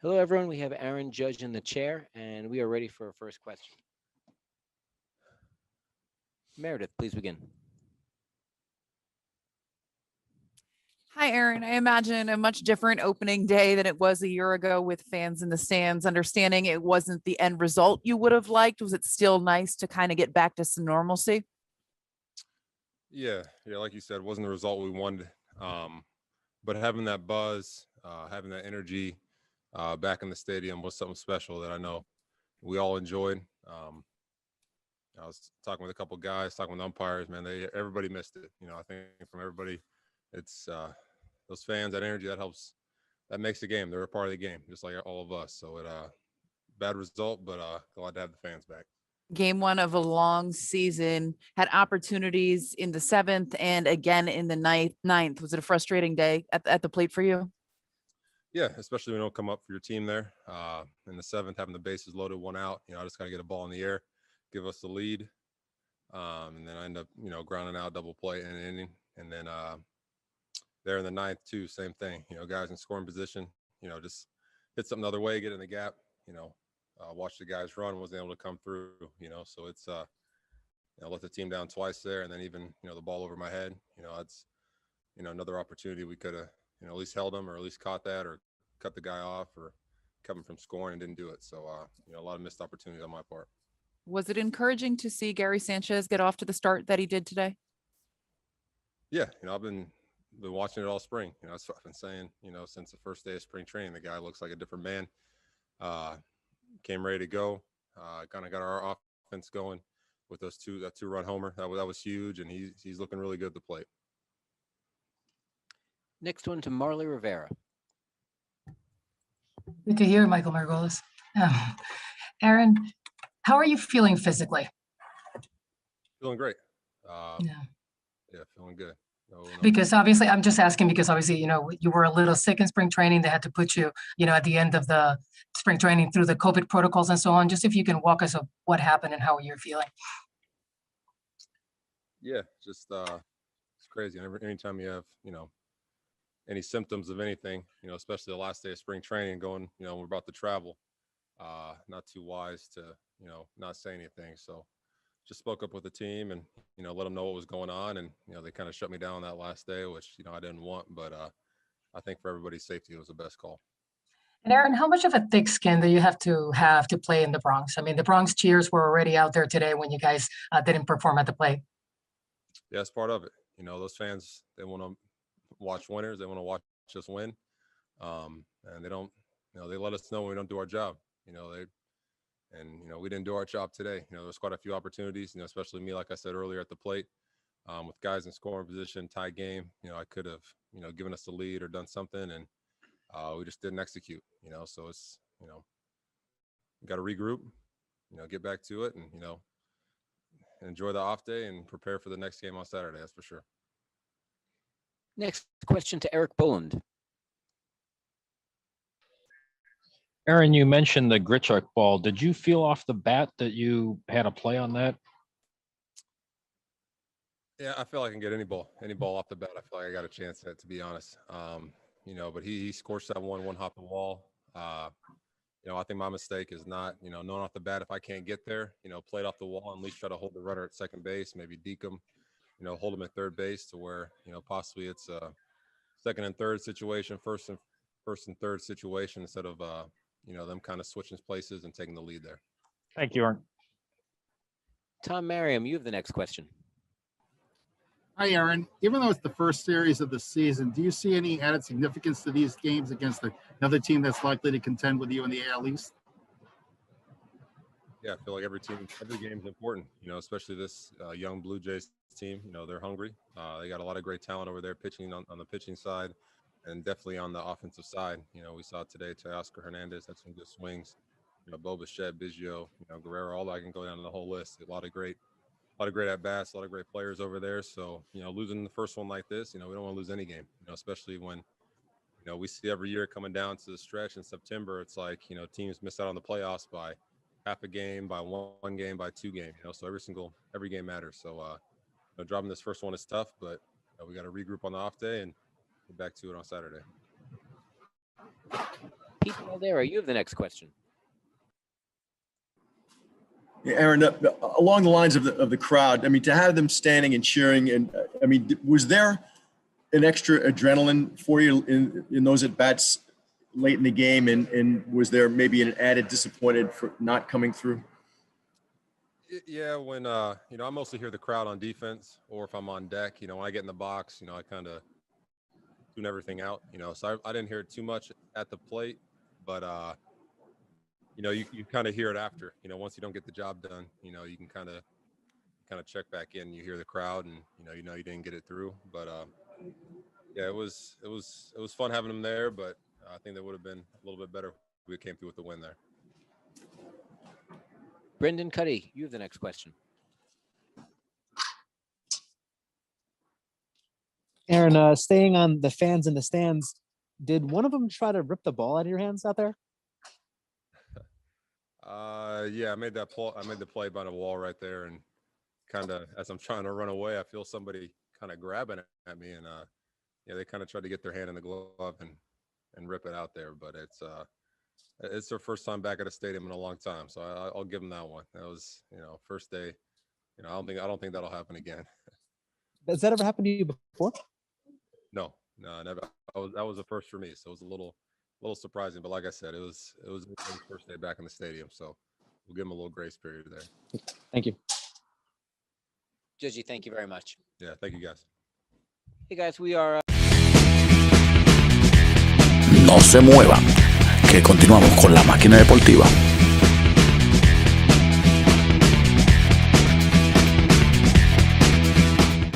Hello, everyone. We have Aaron Judge in the chair, and we are ready for our first question. Meredith, please begin. Hi, Aaron. I imagine a much different opening day than it was a year ago with fans in the stands. Understanding it wasn't the end result you would have liked, was it still nice to kind of get back to some normalcy? Yeah, like you said, wasn't the result we wanted. But having that buzz, having that energy back in the stadium was something special that I know we all enjoyed. I was talking with a couple guys, talking with umpires, man, everybody missed it. I think from everybody, it's those fans, that energy, that makes the game. They're a part of the game, just like all of us. So bad result, but glad to have the fans back. Game one of a long season, had opportunities in the seventh and again in the ninth. Was it a frustrating day at the plate for you? Yeah, especially when you don't come up for your team there. In the seventh, having the bases loaded, one out, I just got to get a ball in the air, give us the lead. And then I end up, grounding out double play in an inning. And then there in the ninth, too, same thing. Guys in scoring position, just hit something the other way, get in the gap, watch the guys run, wasn't able to come through, so it's, let the team down twice there. And then even, the ball over my head, it's, another opportunity we could have, at least held them or at least caught that or cut the guy off or kept him from scoring and didn't do it. So, a lot of missed opportunities on my part. Was it encouraging to see Gary Sanchez get off to the start that he did today? Yeah, I've been watching it all spring. That's what I've been saying, since the first day of spring training. The guy looks like a different man. Came ready to go. Kind of got our offense going with that two-run homer. That was huge, and he's looking really good at the plate. Next one to Marley Rivera. Good to hear, Michael Margolis. Aaron, how are you feeling physically? Feeling great. Yeah. Yeah, feeling good. No. Because obviously, I'm just asking because obviously, you were a little sick in spring training. They had to put you, at the end of the spring training through the COVID protocols and so on. Just if you can walk us through what happened and how you're feeling. Yeah, just it's crazy. Anytime you have, any symptoms of anything, especially the last day of spring training going, we're about to travel, not too wise to, not say anything. So just spoke up with the team and, let them know what was going on. And, they kind of shut me down that last day, which, I didn't want, but I think for everybody's safety, it was the best call. And Aaron, how much of a thick skin do you have to play in the Bronx? I mean, the Bronx cheers were already out there today when you guys didn't perform at the plate. Yeah, it's part of it. Those fans, they want to watch winners. They want to watch us win. And they don't, they let us know when we don't do our job. We didn't do our job today. There's quite a few opportunities, especially me, like I said earlier, at the plate with guys in scoring position, tie game. I could have, given us the lead or done something, and we just didn't execute. So it's, we got to regroup, get back to it, and enjoy the off day and prepare for the next game on Saturday. That's for sure. Next question to Eric Boland. Aaron, you mentioned the Grichuk ball. Did you feel off the bat that you had a play on that? Yeah, I feel I can get any ball off the bat. I feel like I got a chance at it, to be honest. But he scored that one hop the wall. I think my mistake is not, knowing off the bat if I can't get there, play it off the wall and at least try to hold the runner at second base, maybe deke him, hold him at third base to where, possibly it's a second and third situation, first and third situation instead of, them kind of switching places and taking the lead there. Thank you, Aaron. Tom Merriam, you have the next question. Hi, Aaron. Even though it's the first series of the season, do you see any added significance to these games against another team that's likely to contend with you in the AL East? Yeah, I feel like every game is important, especially this young Blue Jays team. They're hungry. They got a lot of great talent over there pitching on the pitching side and definitely on the offensive side. We saw today Teoscar Hernandez had some good swings. Bo Bichette, Biggio, Guerrero, all I can go down the whole list. A lot of great at-bats, a lot of great players over there. So, losing the first one like this, we don't want to lose any game, especially when, we see every year coming down to the stretch in September, it's like, teams miss out on the playoffs by half a game, by one game, by two games, so every game matters. So, dropping this first one is tough, but we got to regroup on the off day and get back to it on Saturday. Pete Caldera, you have the next question. Yeah, Aaron, along the lines of the crowd, I mean, to have them standing and cheering, and I mean, was there an extra adrenaline for you in those at bats late in the game, and was there maybe an added disappointed for not coming through? Yeah, when you know, I mostly hear the crowd on defense, or if I'm on deck, you know, when I get in the box, you know, I kind of tune everything out, you know, so I didn't hear it too much at the plate, but you know, you kind of hear it after, you know, once you don't get the job done, you know, you can kind of check back in, you hear the crowd, and you know you didn't get it through, but yeah, it was fun having them there, but I think that would have been a little bit better if we came through with the win there. Brendan Cuddy, you have the next question. Aaron, staying on the fans in the stands, did one of them try to rip the ball out of your hands out there? Yeah, I made the play by the wall right there, and kind of as I'm trying to run away, I feel somebody kind of grabbing at me, and yeah, they kind of tried to get their hand in the glove and rip it out there, but it's their first time back at a stadium in a long time, so I'll give them that one. That was, you know, first day. You know, I don't think that'll happen again. Has that ever happened to you before? No, never. That was a first for me, so it was a little surprising. But like I said, it was the first day back in the stadium, so we'll give them a little grace period there. Thank you. Judgy, thank you very much. Yeah, thank you guys. Hey guys, we are. No se muevan, que continuamos con la máquina deportiva.